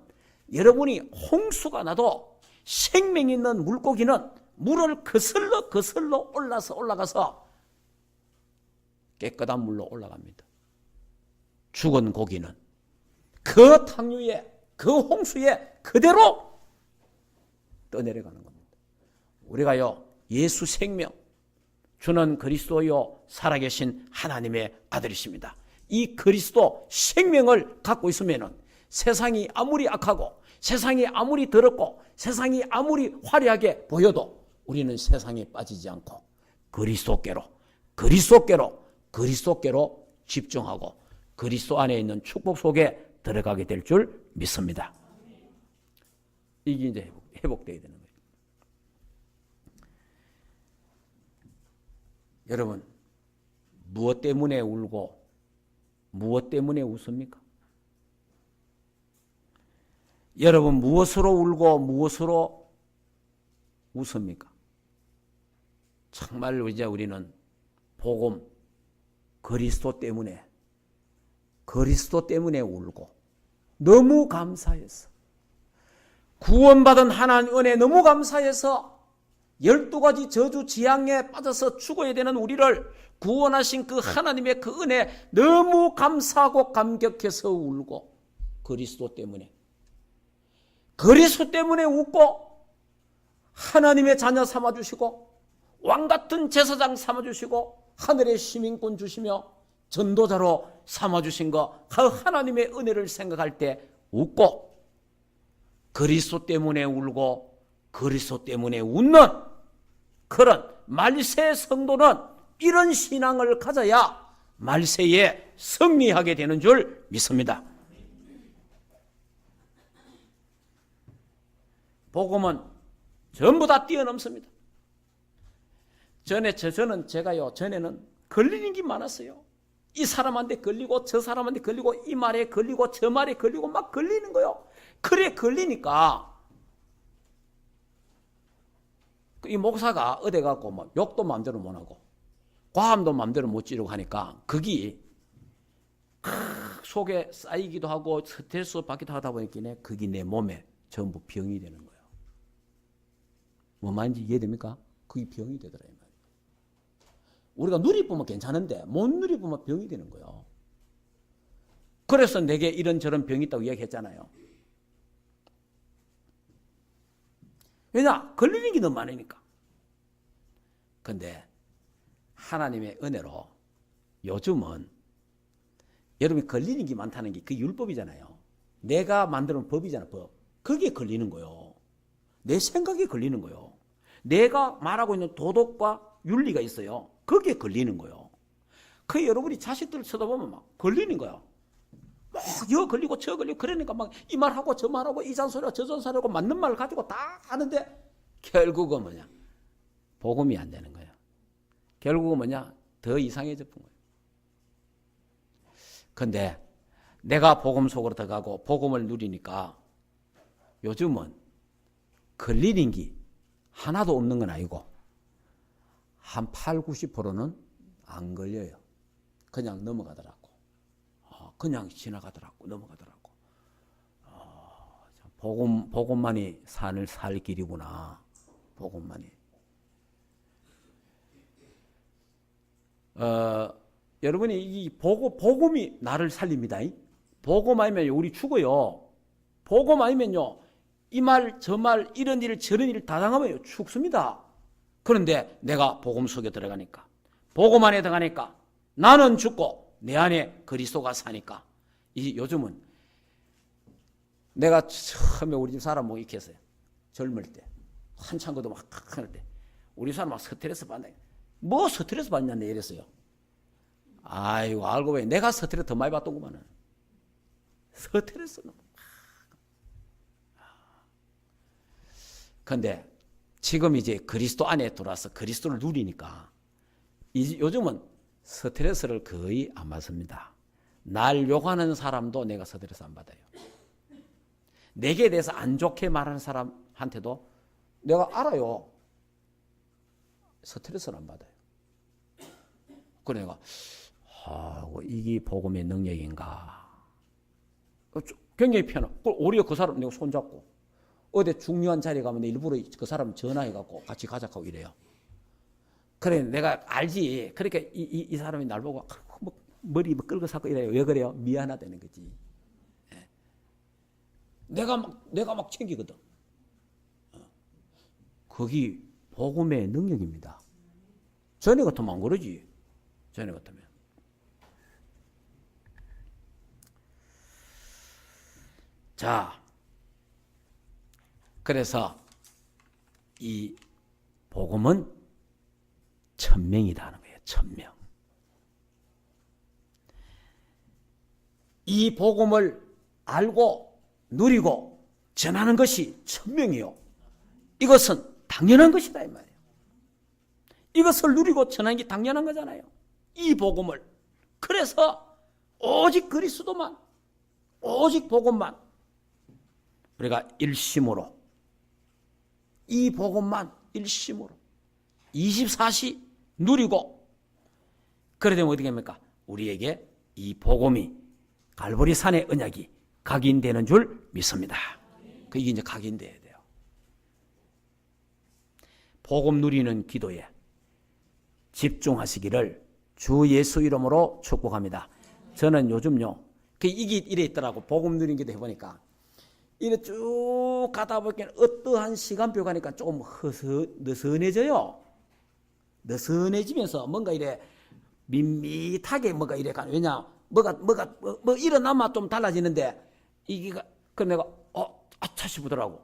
여러분이 홍수가 나도 생명 있는 물고기는 물을 거슬러 올라가서 깨끗한 물로 올라갑니다. 죽은 고기는 그 탕류에, 그 홍수에 그대로 떠내려가는 겁니다. 우리가요, 예수 생명, 주는 그리스도요 살아계신 하나님의 아들이십니다. 이 그리스도 생명을 갖고 있으면은 세상이 아무리 악하고 세상이 아무리 더럽고 세상이 아무리 화려하게 보여도 우리는 세상에 빠지지 않고 그리스도께로 집중하고 그리스도 안에 있는 축복 속에 들어가게 될 줄 믿습니다. 이게 이제 회복되어야 되는 거예요. 여러분, 무엇 때문에 울고 무엇 때문에 웃습니까? 여러분, 무엇으로 울고 무엇으로 웃습니까? 정말 이제 우리는 복음, 그리스도 때문에 울고 너무 감사해서, 구원받은 하나님 은혜 너무 감사해서 12가지 저주 지향에 빠져서 죽어야 되는 우리를 구원하신 그 하나님의 그 은혜 너무 감사하고 감격해서 울고, 그리스도 때문에 웃고, 하나님의 자녀 삼아주시고 왕같은 제사장 삼아주시고 하늘의 시민권 주시며 전도자로 삼아주신 거, 그 하나님의 은혜를 생각할 때 웃고, 그리스도 때문에 울고 그리스도 때문에 웃는 그런 말세 성도는 이런 신앙을 가져야 말세에 승리하게 되는 줄 믿습니다. 복음은 전부 다 뛰어넘습니다. 전에는 걸리는 게 많았어요. 이 사람한테 걸리고 저 사람한테 걸리고 이 말에 걸리고 저 말에 걸리고 막 걸리는 거요. 그래 걸리니까 이 목사가 어디 가고 막 욕도 마음대로 못 하고 과암도 마음대로 못 지르고 하니까 거기 속에 쌓이기도 하고 스트레스 받기도 하다 보니까 그게 내 몸에 전부 병이 되는 거예요. 뭐 말인지 이해됩니까? 그게 병이 되더라 이 말이에요. 우리가 누리보면 괜찮은데 못 누리보면 병이 되는 거예요. 그래서 내게 이런저런 병이 있다고 이야기했잖아요. 왜냐? 걸리는 게 너무 많으니까. 근데 하나님의 은혜로 요즘은 여러분이 걸리는 게 많다는 게 그 율법이잖아요. 내가 만드는 법이잖아, 법. 그게 걸리는 거예요. 내 생각에 걸리는 거예요. 내가 말하고 있는 도덕과 윤리가 있어요. 그게 걸리는 거예요. 그 여러분이 자식들을 쳐다보면 막 걸리는 거야. 막 여 걸리고 저 걸리고 그러니까 막 이 말하고 저 말하고 이 잔소리하고 저 잔소리하고 맞는 말을 가지고 다 하는데 결국은 뭐냐? 복음이 안 되는 거예요. 결국은 뭐냐? 더 이상해져 본 거예요. 근데 내가 복음 속으로 들어가고 복음을 누리니까 요즘은 걸리는 게 하나도 없는 건 아니고 한 8, 90%는 안 걸려요. 그냥 넘어가더라고. 그냥 지나가더라고. 넘어가더라고. 복음만이 살 길이구나. 복음만이. 여러분이 이 복음이 나를 살립니다. 복음 아니면 우리 죽어요. 복음 아니면요. 이 말, 저 말, 이런 일, 저런 일 다 당하면 죽습니다. 그런데 내가 복음 속에 들어가니까, 복음 안에 들어가니까 나는 죽고 내 안에 그리스도가 사니까 요즘은 내가 처음에 우리 집 사람 뭐 이렇게 했어요. 젊을 때. 한참 그도 막 할 때. 우리 사람 막 스트레스 받네. 뭐 스트레스 받냐 내 이랬어요. 아이고 알고 보니 내가 스트레스 더 많이 받던구만은. 스트레스는. 근데 지금 이제 그리스도 안에 들어와서 그리스도를 누리니까 요즘은 스트레스를 거의 안 받습니다. 날 욕하는 사람도 내가 스트레스 안 받아요. 내게 대해서 안 좋게 말하는 사람한테도 내가 알아요. 스트레스를 안 받아요. 그래 내가 이게 복음의 능력인가. 굉장히 편해. 오히려 그 사람 내가 손잡고 어디 중요한 자리에 가면 일부러 그 사람 전화해갖고 같이 가자고 이래요. 그래 내가 알지. 그러니까 이 사람이 날 보고 머리 끌고 사고 이래요. 왜 그래요? 미안하다는 거지. 내가 막 챙기거든. 거기 복음의 능력입니다. 전에 같으면 안 그러지. 전에 같으면. 자, 그래서 이 복음은 천명이다 하는 거예요. 천명. 이 복음을 알고 누리고 전하는 것이 천명이요. 이것은 당연한 것이다 이 말이에요. 이것을 누리고 전하는 게 당연한 거잖아요. 이 복음을. 그래서 오직 그리스도만, 오직 복음만 우리가 일심으로, 이 복음만 일심으로 24시 누리고, 그래 되면 어떻게 합니까? 우리에게 이 복음이 갈보리 산의 언약이 각인되는 줄 믿습니다. 이게 이제 각인돼야 돼요. 복음 누리는 기도에 집중하시기를 주 예수 이름으로 축복합니다. 저는 요즘요, 이게 이래 있더라고. 복음 누리는 기도 해보니까 이래 쭉 가다 보니까 어떠한 시간표 가니까 조금 느슨해져요. 느슨해지면서 뭔가 이래 밋밋하게 뭔가 이래 가는. 왜냐, 뭐가 일어나면 좀 달라지는데 이게 그 내가 아차 싶더라고.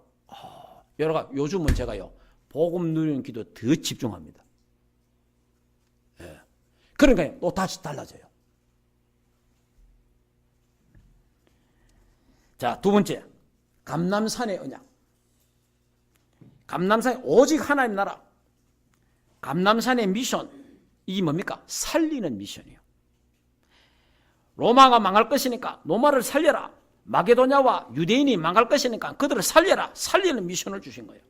요즘은 제가요 복음 누리는 기도 더 집중합니다. 예. 그러니까 또 다시 달라져요. 자, 두 번째, 감람산의 언약. 감람산의 오직 하나님 나라. 감람산의 미션, 이게 뭡니까? 살리는 미션이에요. 로마가 망할 것이니까 로마를 살려라. 마게도냐와 유대인이 망할 것이니까 그들을 살려라. 살리는 미션을 주신 거예요.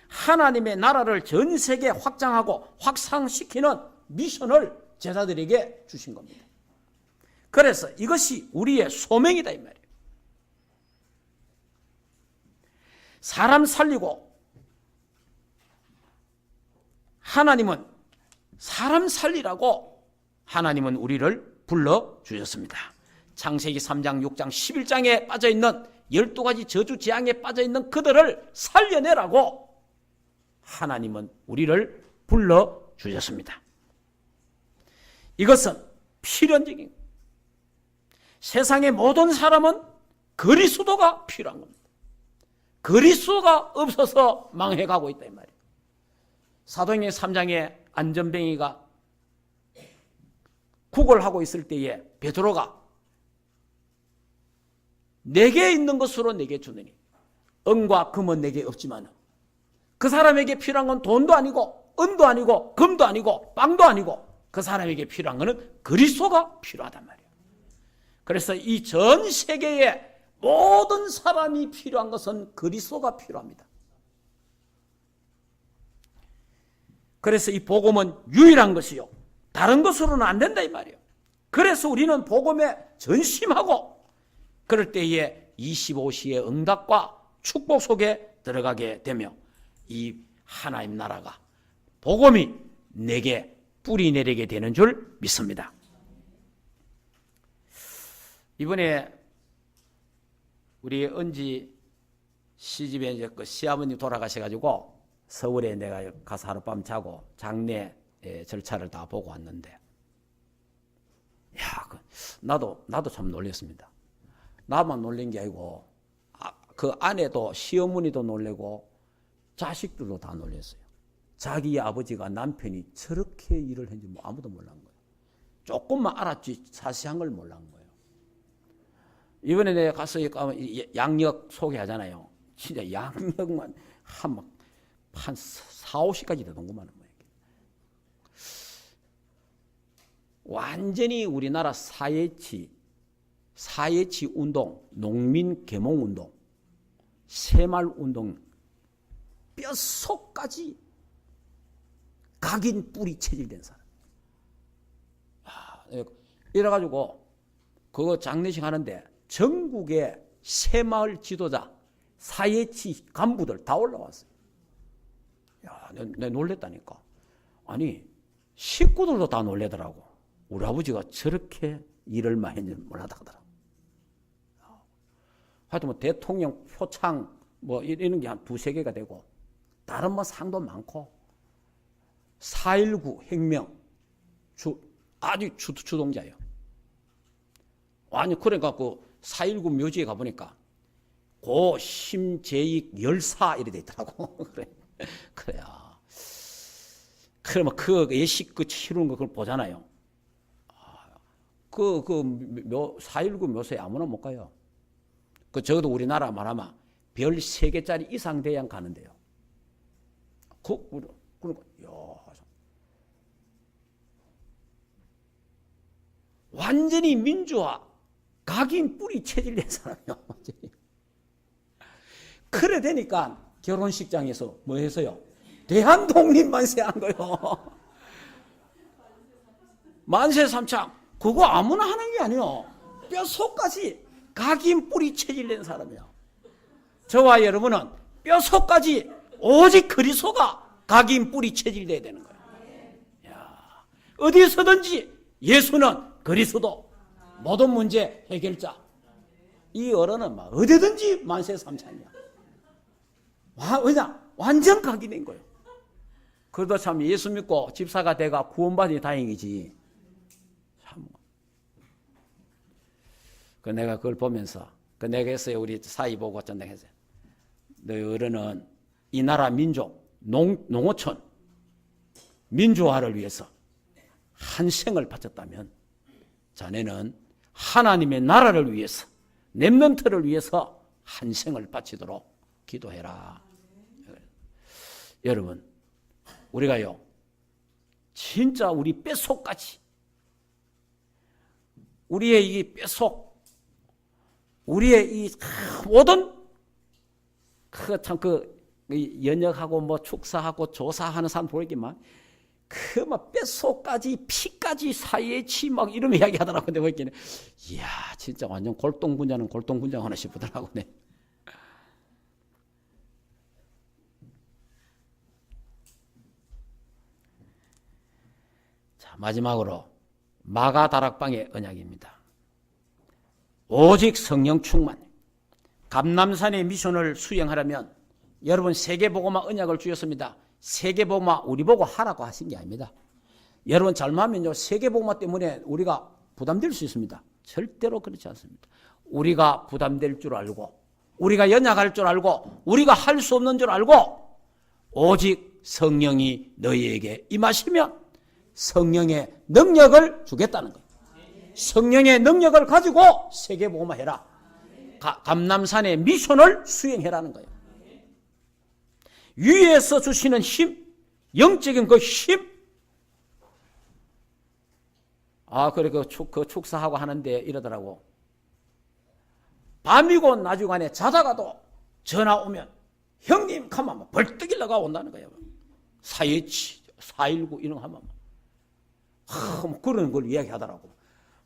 하나님의 나라를 전 세계에 확장하고 확산시키는 미션을 제자들에게 주신 겁니다. 그래서 이것이 우리의 소명이다 이 말이에요. 사람 살리고 하나님은 사람 살리라고 하나님은 우리를 불러주셨습니다. 창세기 3장, 6장, 11장에 빠져있는 12가지 저주 재앙에 빠져있는 그들을 살려내라고 하나님은 우리를 불러주셨습니다. 이것은 필연적인 세상의 모든 사람은 그리스도가 필요한 겁니다. 그리스도가 없어서 망해가고 있다 이 말이에요. 사도행전 3장에 안전뱅이가 구걸하고 있을 때에 베드로가 내게 있는 것으로 내게 주느니 은과 금은 내게 없지만 그 사람에게 필요한 건 돈도 아니고 은도 아니고 금도 아니고 빵도 아니고 그 사람에게 필요한 것은 그리스도가 필요하단 말이에요. 그래서 이 전 세계의 모든 사람이 필요한 것은 그리스도가 필요합니다. 그래서 이 복음은 유일한 것이요 다른 것으로는 안 된다 이 말이에요. 그래서 우리는 복음에 전심하고 그럴 때에 25시의 응답과 축복 속에 들어가게 되며 이 하나님 나라가 복음이 내게 뿌리 내리게 되는 줄 믿습니다. 이번에 우리 은지 시집에 이제 그 시아버님 돌아가셔가지고 서울에 내가 가서 하룻밤 자고 장례 절차를 다 보고 왔는데, 야, 나도 참 놀랐습니다. 나만 놀란 게 아니고 그 아내도 시어머니도 놀래고 자식들도 다 놀랐어요. 자기 아버지가 남편이 저렇게 일을 했는지 뭐 아무도 몰란 거예요. 조금만 알았지 자세한 걸 몰란 거예요. 이번에 내가 가서 양력 소개하잖아요. 진짜 양력만 한 4, 50가지 되던구만. 완전히 우리나라 사회치 운동, 농민 계몽 운동, 새마을 운동 뼛속까지 각인 뿌리 체질된 사람. 이래가지고 그거 장례식 하는데 전국의 새마을 지도자, 사회치 간부들 다 올라왔어요. 야, 내가 놀랬다니까. 아니 식구들도 다 놀래더라고. 우리 아버지가 저렇게 일을 많이 했는지 몰랐다 하더라고. 하여튼 뭐 대통령 표창 뭐 이런 게 한 2-3개가 되고 다른 뭐 상도 많고 4.19 혁명 아주 주동자예요. 아니 그러니까 그 4.19 묘지에 가보니까 고 심재익 열사 이래 돼 있더라고. 그래야. 그러면 그 예식 그 치르는 거 그걸 보잖아요. 4.19 묘소에 아무나 못 가요. 그 적어도 우리나라 말하면 별 3개짜리 이상 돼야 가는데요. 그러니까 완전히 민주화 각인 뿌리 체질된 사람이요. 그래 되니까 결혼식장에서 뭐 해서요? 대한독립만세 한 거요. 만세 삼창. 그거 아무나 하는 게 아니요. 뼛속까지 각인 뿌리 체질된 사람이요. 저와 여러분은 뼛속까지 오직 그리스도가 각인 뿌리 체질돼야 되는 거예요. 야, 어디서든지 예수는 그리스도 모든 문제 해결자. 이 어른은 막 어디든지 만세 삼창이야. 왜냐? 완전 각인된 거예요. 그래도 참 예수 믿고 집사가 돼가 구원받으니 다행이지. 참. 그 내가 그걸 보면서 내가 했어요. 우리 사이 보고 전화 했어요. 너희 어른은 이 나라 민족 농어촌 민주화를 위해서 한 생을 바쳤다면 자네는 하나님의 나라를 위해서 렘넌트를 위해서 한 생을 바치도록 기도해라. 여러분 우리가요 진짜 우리 뼛속까지 우리의 이 뼛속 우리의 이 모든 연역하고 뭐 축사하고 조사하는 사람 보이기만 그 막 뼛속까지 피까지 사이에 치 막 이런 이야기 하더라고. 내가 보기에는 이야 진짜 완전 골동분자는 골동분자 하나 싶더라고. 네. 자 마지막으로 마가다락방의 언약입니다. 오직 성령 충만. 감람산의 미션을 수행하려면 여러분 세계복음화 언약을 주셨습니다. 세계복음화 우리 보고 하라고 하신 게 아닙니다. 여러분 잘못하면요 세계복음화 때문에 우리가 부담될 수 있습니다. 절대로 그렇지 않습니다. 우리가 부담될 줄 알고 우리가 연약할 줄 알고 우리가 할 수 없는 줄 알고 오직 성령이 너희에게 임하시면 성령의 능력을 주겠다는 거예요. 성령의 능력을 가지고 세계복음화 해라. 감람산의 미션을 수행해라는 거예요. 위에서 주시는 힘, 영적인 그 힘. 그래, 그 축사하고 하는데 이러더라고. 밤이고 나중간에 자다가도 전화 오면, 형님, 가만, 벌떡 일어가 온다는 거예요. 419 이런 거 하면. 그런 걸 이야기 하더라고.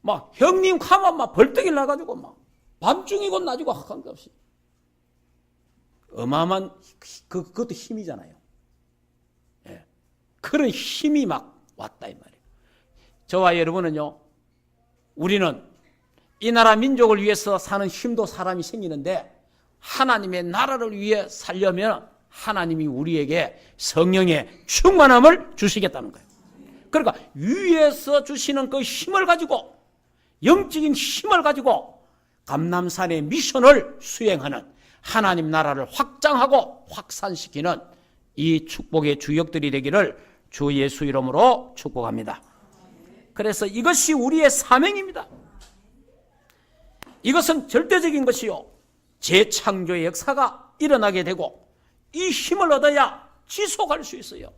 막, 형님, 가만, 벌떡 일어나가지고 막, 밤중이고 나중이고 관계없이. 어마어마한 그것도 힘이잖아요. 예. 그런 힘이 막 왔다 이 말이에요. 저와 여러분은요. 우리는 이 나라 민족을 위해서 사는 힘도 사람이 생기는데 하나님의 나라를 위해 살려면 하나님이 우리에게 성령의 충만함을 주시겠다는 거예요. 그러니까 위에서 주시는 그 힘을 가지고 영적인 힘을 가지고 감람산의 미션을 수행하는 하나님 나라를 확장하고 확산시키는 이 축복의 주역들이 되기를 주 예수 이름으로 축복합니다. 그래서 이것이 우리의 사명입니다. 이것은 절대적인 것이요. 재창조의 역사가 일어나게 되고 이 힘을 얻어야 지속할 수 있어요.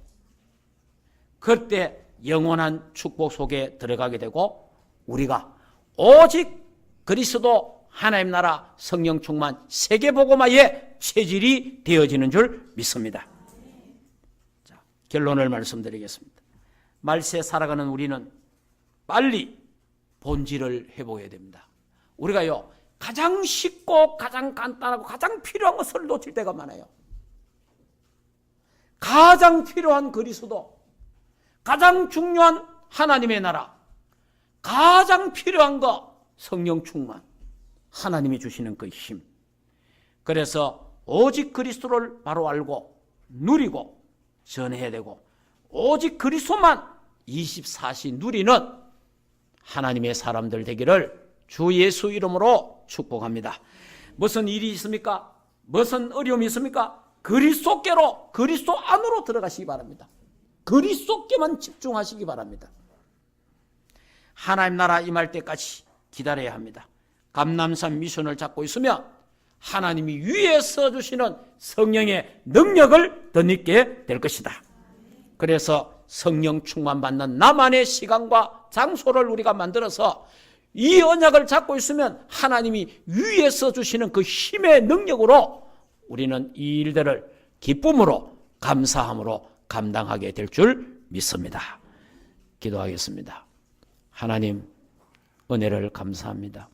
그때 영원한 축복 속에 들어가게 되고 우리가 오직 그리스도 하나님 나라 성령 충만 세계복음화의 체질이 되어지는 줄 믿습니다. 자, 결론을 말씀드리겠습니다. 말세 살아가는 우리는 빨리 본질을 회복해야 됩니다. 우리가요 가장 쉽고 가장 간단하고 가장 필요한 것을 놓칠 때가 많아요. 가장 필요한 그리스도, 가장 중요한 하나님의 나라, 가장 필요한 거 성령 충만, 하나님이 주시는 그 힘. 그래서 오직 그리스도를 바로 알고 누리고 전해야 되고 오직 그리스도만 24시 누리는 하나님의 사람들 되기를 주 예수 이름으로 축복합니다. 무슨 일이 있습니까? 무슨 어려움이 있습니까? 그리스도께로 그리스도 안으로 들어가시기 바랍니다. 그리스도께만 집중하시기 바랍니다. 하나님 나라 임할 때까지 기다려야 합니다. 감람산 미션을 잡고 있으면 하나님이 위에서 주시는 성령의 능력을 덧입게 될 것이다. 그래서 성령 충만 받는 나만의 시간과 장소를 우리가 만들어서 이 언약을 잡고 있으면 하나님이 위에서 주시는 그 힘의 능력으로 우리는 이 일들을 기쁨으로 감사함으로 감당하게 될 줄 믿습니다. 기도하겠습니다. 하나님 은혜를 감사합니다.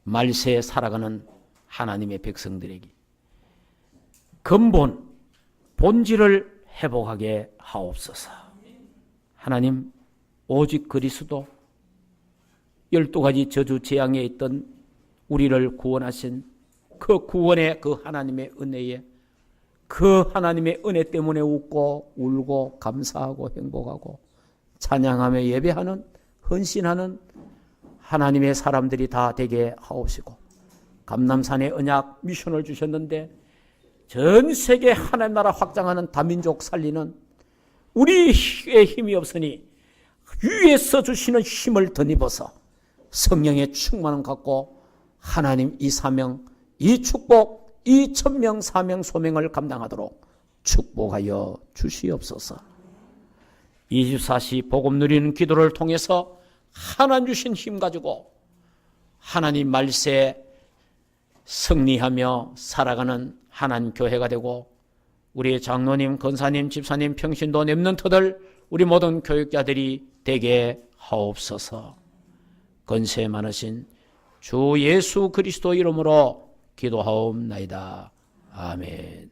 말세에 살아가는 하나님의 백성들에게 근본, 본질을 회복하게 하옵소서. 하나님, 오직 그리스도 12가지 저주 재앙에 있던 우리를 구원하신 그 구원의 그 하나님의 은혜에 그 하나님의 은혜 때문에 웃고 울고 감사하고 행복하고 찬양하며 예배하는 헌신하는 하나님의 사람들이 다 되게 하옵시고 감람산의 언약 미션을 주셨는데 전 세계 하나님 나라 확장하는 다민족 살리는 우리의 힘이 없으니 위에서 주시는 힘을 덧입어서 성령의 충만함 갖고 하나님 이 사명, 이 축복, 이 천명, 사명, 소명을 감당하도록 축복하여 주시옵소서. 24시 복음 누리는 기도를 통해서 하나님 주신 힘 가지고 하나님 말세에 승리하며 살아가는 하나님 교회가 되고 우리 장로님, 권사님, 집사님, 평신도, 렘넌트들, 우리 모든 교육자들이 되게 하옵소서. 권세 많으신 주 예수 그리스도 이름으로 기도하옵나이다. 아멘.